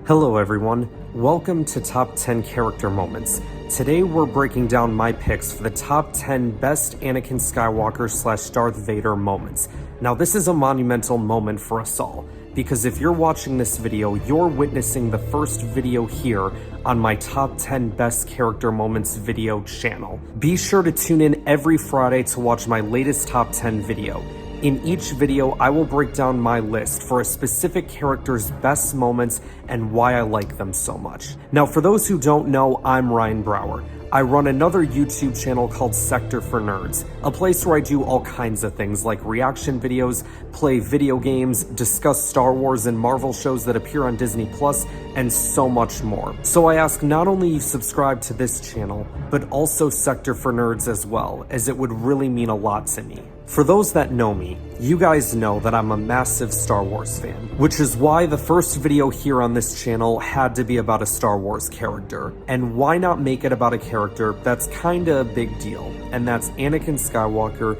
Hello everyone, welcome to Top 10 Character Moments. Today we're breaking down my picks for the top 10 best Anakin Skywalker / Darth Vader moments. Now this is a monumental moment for us all, because if you're watching this video, you're witnessing the first video here on my top 10 best character moments video channel. Be sure to tune in every Friday to watch my latest top 10 video. In each video, I will break down my list for a specific character's best moments and why I like them so much. Now, for those who don't know, I'm Ryan Brower. I run another YouTube channel called Sector for Nerds, a place where I do all kinds of things like reaction videos, play video games, discuss Star Wars and Marvel shows that appear on Disney Plus, and so much more. So I ask not only you subscribe to this channel, but also Sector for Nerds as well, as it would really mean a lot to me. For those that know me, you guys know that I'm a massive Star Wars fan, which is why the first video here on this channel had to be about a Star Wars character. And why not make it about a character that's kinda a big deal, and that's Anakin Skywalker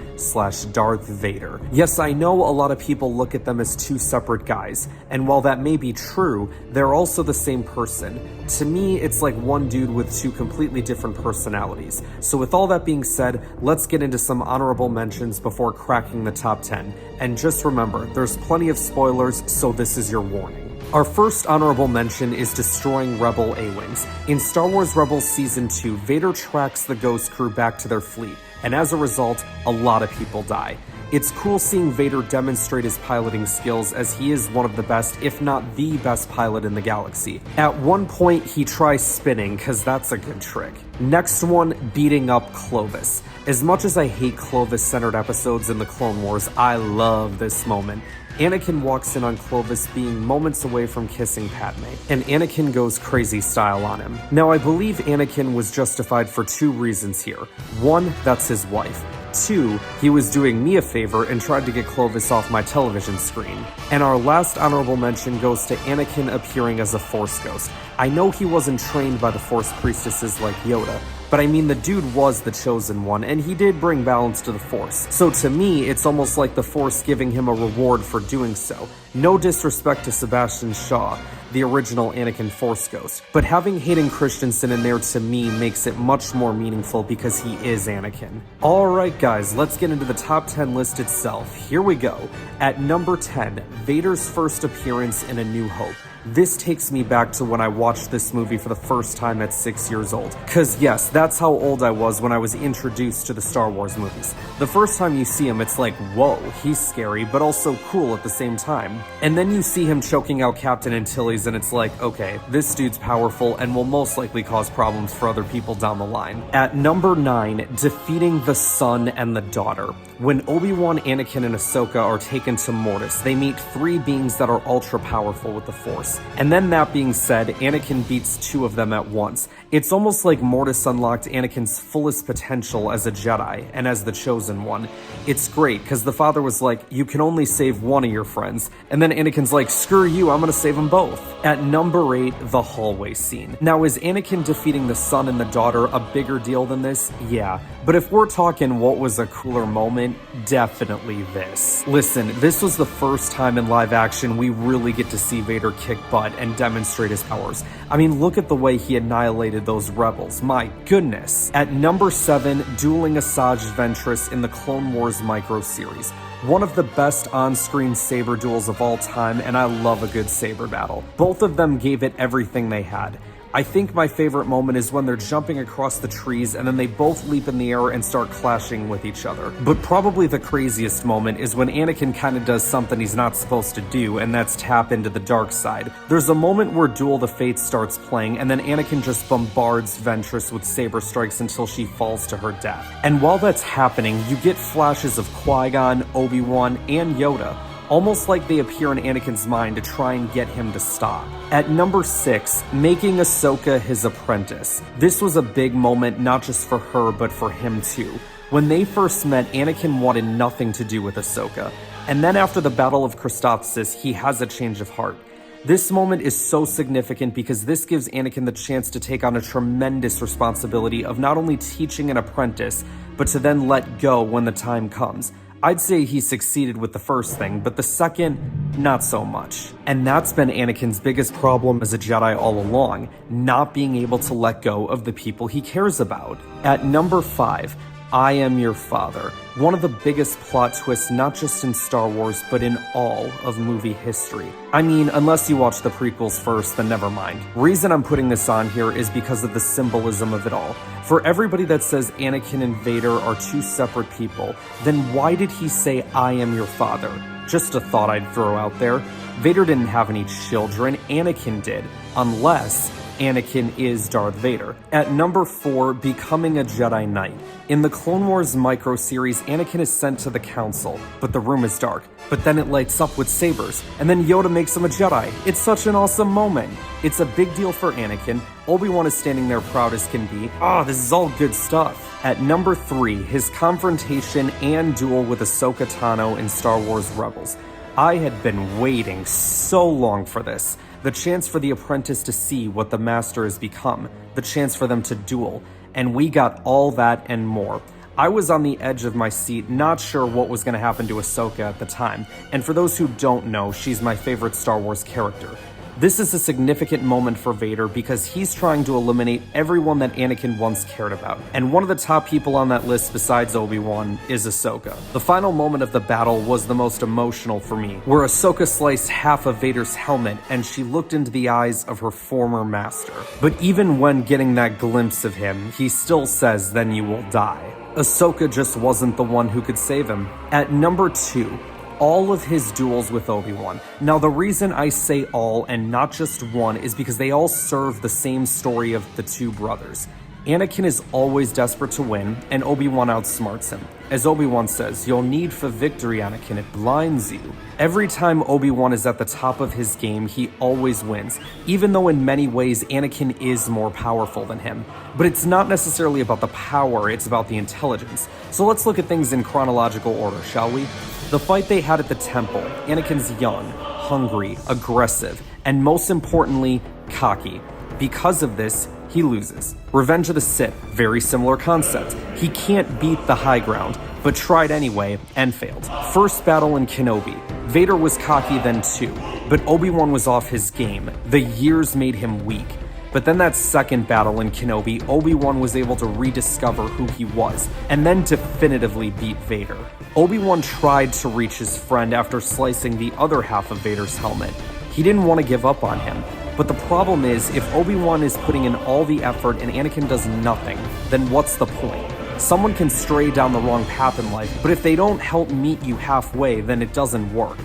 / Darth Vader. Yes, I know a lot of people look at them as two separate guys, and while that may be true, they're also the same person. To me, it's like one dude with two completely different personalities. So with all that being said, let's get into some honorable mentions before cracking the top 10. And just remember, there's plenty of spoilers, so this is your warning. Our first honorable mention is destroying Rebel A-Wings. In Star Wars Rebels Season 2, Vader tracks the Ghost crew back to their fleet, and as a result, a lot of people die. It's cool seeing Vader demonstrate his piloting skills, as he is one of the best, if not the best pilot in the galaxy. At one point, he tries spinning, cause that's a good trick. Next one, beating up Clovis. As much as I hate Clovis-centered episodes in the Clone Wars, I love this moment. Anakin walks in on Clovis being moments away from kissing Padme, and Anakin goes crazy style on him. Now, I believe Anakin was justified for two reasons here. One, that's his wife. Two, he was doing me a favor and tried to get Clovis off my television screen. And our last honorable mention goes to Anakin appearing as a Force ghost. I know he wasn't trained by the Force priestesses like Yoda, but I mean, the dude was the chosen one, and he did bring balance to the Force. So to me, it's almost like the Force giving him a reward for doing so. No disrespect to Sebastian Shaw, the original Anakin Force Ghost, but having Hayden Christensen in there to me makes it much more meaningful because he is Anakin. Alright guys, let's get into the top 10 list itself. Here we go. At number 10, Vader's first appearance in A New Hope. This takes me back to when I watched this movie for the first time at 6 years old. Cause yes, that's how old I was when I was introduced to the Star Wars movies. The first time you see him, it's like, whoa, he's scary, but also cool at the same time. And then you see him choking out Captain Antilles, and it's like, okay, this dude's powerful and will most likely cause problems for other people down the line. At number 9, defeating the son and the daughter. When Obi-Wan, Anakin, and Ahsoka are taken to Mortis, they meet three beings that are ultra powerful with the Force. And then that being said, Anakin beats two of them at once. It's almost like Mortis unlocked Anakin's fullest potential as a Jedi and as the chosen one. It's great, because the father was like, you can only save one of your friends. And then Anakin's like, screw you, I'm gonna save them both. At number 8, the hallway scene. Now, is Anakin defeating the son and the daughter a bigger deal than this? Yeah. But if we're talking what was a cooler moment, definitely this. Listen, this was the first time in live action we really get to see Vader kick butt and demonstrate his powers. I mean, look at the way he annihilated those rebels, my goodness. At number 7, dueling Asajj Ventress in the Clone Wars micro series. One of the best on-screen saber duels of all time, and I love a good saber battle. Both of them gave it everything they had. I think my favorite moment is when they're jumping across the trees and then they both leap in the air and start clashing with each other. But probably the craziest moment is when Anakin kinda does something he's not supposed to do, and that's tap into the dark side. There's a moment where Duel of the Fates starts playing, and then Anakin just bombards Ventress with saber strikes until she falls to her death. And while that's happening, you get flashes of Qui-Gon, Obi-Wan, and Yoda, almost like they appear in Anakin's mind to try and get him to stop. At number 6, making Ahsoka his apprentice. This was a big moment not just for her, but for him too. When they first met, Anakin wanted nothing to do with Ahsoka. And then after the Battle of Christophsis, he has a change of heart. This moment is so significant because this gives Anakin the chance to take on a tremendous responsibility of not only teaching an apprentice, but to then let go when the time comes. I'd say he succeeded with the first thing, but the second, not so much. And that's been Anakin's biggest problem as a Jedi all along, not being able to let go of the people he cares about. At number 5, I am your father. One of the biggest plot twists not just in Star Wars, but in all of movie history. I mean, unless you watch the prequels first, then never mind. Reason I'm putting this on here is because of the symbolism of it all. For everybody that says Anakin and Vader are two separate people, then why did he say, I am your father? Just a thought I'd throw out there. Vader didn't have any children, Anakin did, unless Anakin is Darth Vader. At number 4, becoming a Jedi Knight. In the Clone Wars micro-series, Anakin is sent to the Council, but the room is dark. But then it lights up with sabers, and then Yoda makes him a Jedi. It's such an awesome moment. It's a big deal for Anakin. Obi-Wan is standing there proud as can be. This is all good stuff. At number 3, his confrontation and duel with Ahsoka Tano in Star Wars Rebels. I had been waiting so long for this. The chance for the apprentice to see what the master has become, the chance for them to duel, and we got all that and more. I was on the edge of my seat, not sure what was going to happen to Ahsoka at the time, and for those who don't know, she's my favorite Star Wars character. This is a significant moment for Vader because he's trying to eliminate everyone that Anakin once cared about. And one of the top people on that list besides Obi-Wan is Ahsoka. The final moment of the battle was the most emotional for me, where Ahsoka sliced half of Vader's helmet and she looked into the eyes of her former master. But even when getting that glimpse of him, he still says, "Then you will die." Ahsoka just wasn't the one who could save him. At number 2, all of his duels with Obi-Wan. Now, the reason I say all and not just one is because they all serve the same story of the two brothers. Anakin is always desperate to win, and Obi-Wan outsmarts him. As Obi-Wan says, "You'll need for victory, Anakin, it blinds you." Every time Obi-Wan is at the top of his game, he always wins, even though in many ways Anakin is more powerful than him. But it's not necessarily about the power, it's about the intelligence. So let's look at things in chronological order, shall we? The fight they had at the temple, Anakin's young, hungry, aggressive, and most importantly, cocky. Because of this, he loses. Revenge of the Sith, very similar concept. He can't beat the high ground, but tried anyway and failed. First battle in Kenobi. Vader was cocky then too, but Obi-Wan was off his game. The years made him weak. But then that second battle in Kenobi, Obi-Wan was able to rediscover who he was, and then definitively beat Vader. Obi-Wan tried to reach his friend after slicing the other half of Vader's helmet. He didn't want to give up on him. But the problem is, if Obi-Wan is putting in all the effort and Anakin does nothing, then what's the point? Someone can stray down the wrong path in life, but if they don't help meet you halfway, then it doesn't work.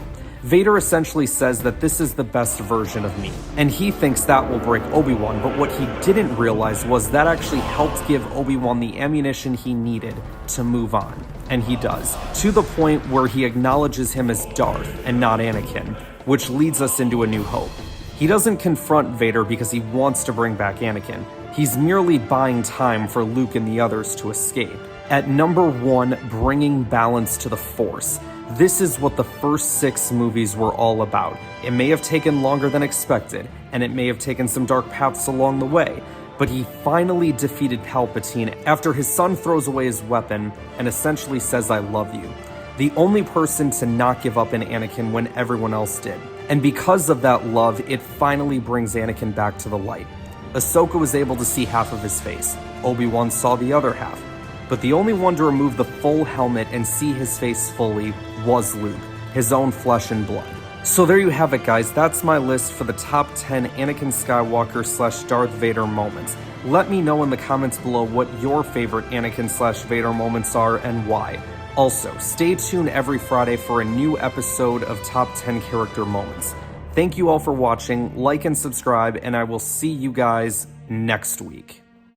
Vader essentially says that this is the best version of me, and he thinks that will break Obi-Wan, but what he didn't realize was that actually helped give Obi-Wan the ammunition he needed to move on, and he does, to the point where he acknowledges him as Darth and not Anakin, which leads us into A New Hope. He doesn't confront Vader because he wants to bring back Anakin. He's merely buying time for Luke and the others to escape. At number 1, bringing balance to the Force. This is what the first 6 movies were all about. It may have taken longer than expected, and it may have taken some dark paths along the way, but he finally defeated Palpatine after his son throws away his weapon and essentially says, "I love you." The only person to not give up in Anakin when everyone else did. And because of that love, it finally brings Anakin back to the light. Ahsoka was able to see half of his face. Obi-Wan saw the other half. But the only one to remove the full helmet and see his face fully was Luke, his own flesh and blood. So there you have it, guys. That's my list for the top 10 Anakin Skywalker / Darth Vader moments. Let me know in the comments below what your favorite Anakin / Vader moments are and why. Also, stay tuned every Friday for a new episode of Top 10 Character Moments. Thank you all for watching, like and subscribe, and I will see you guys next week.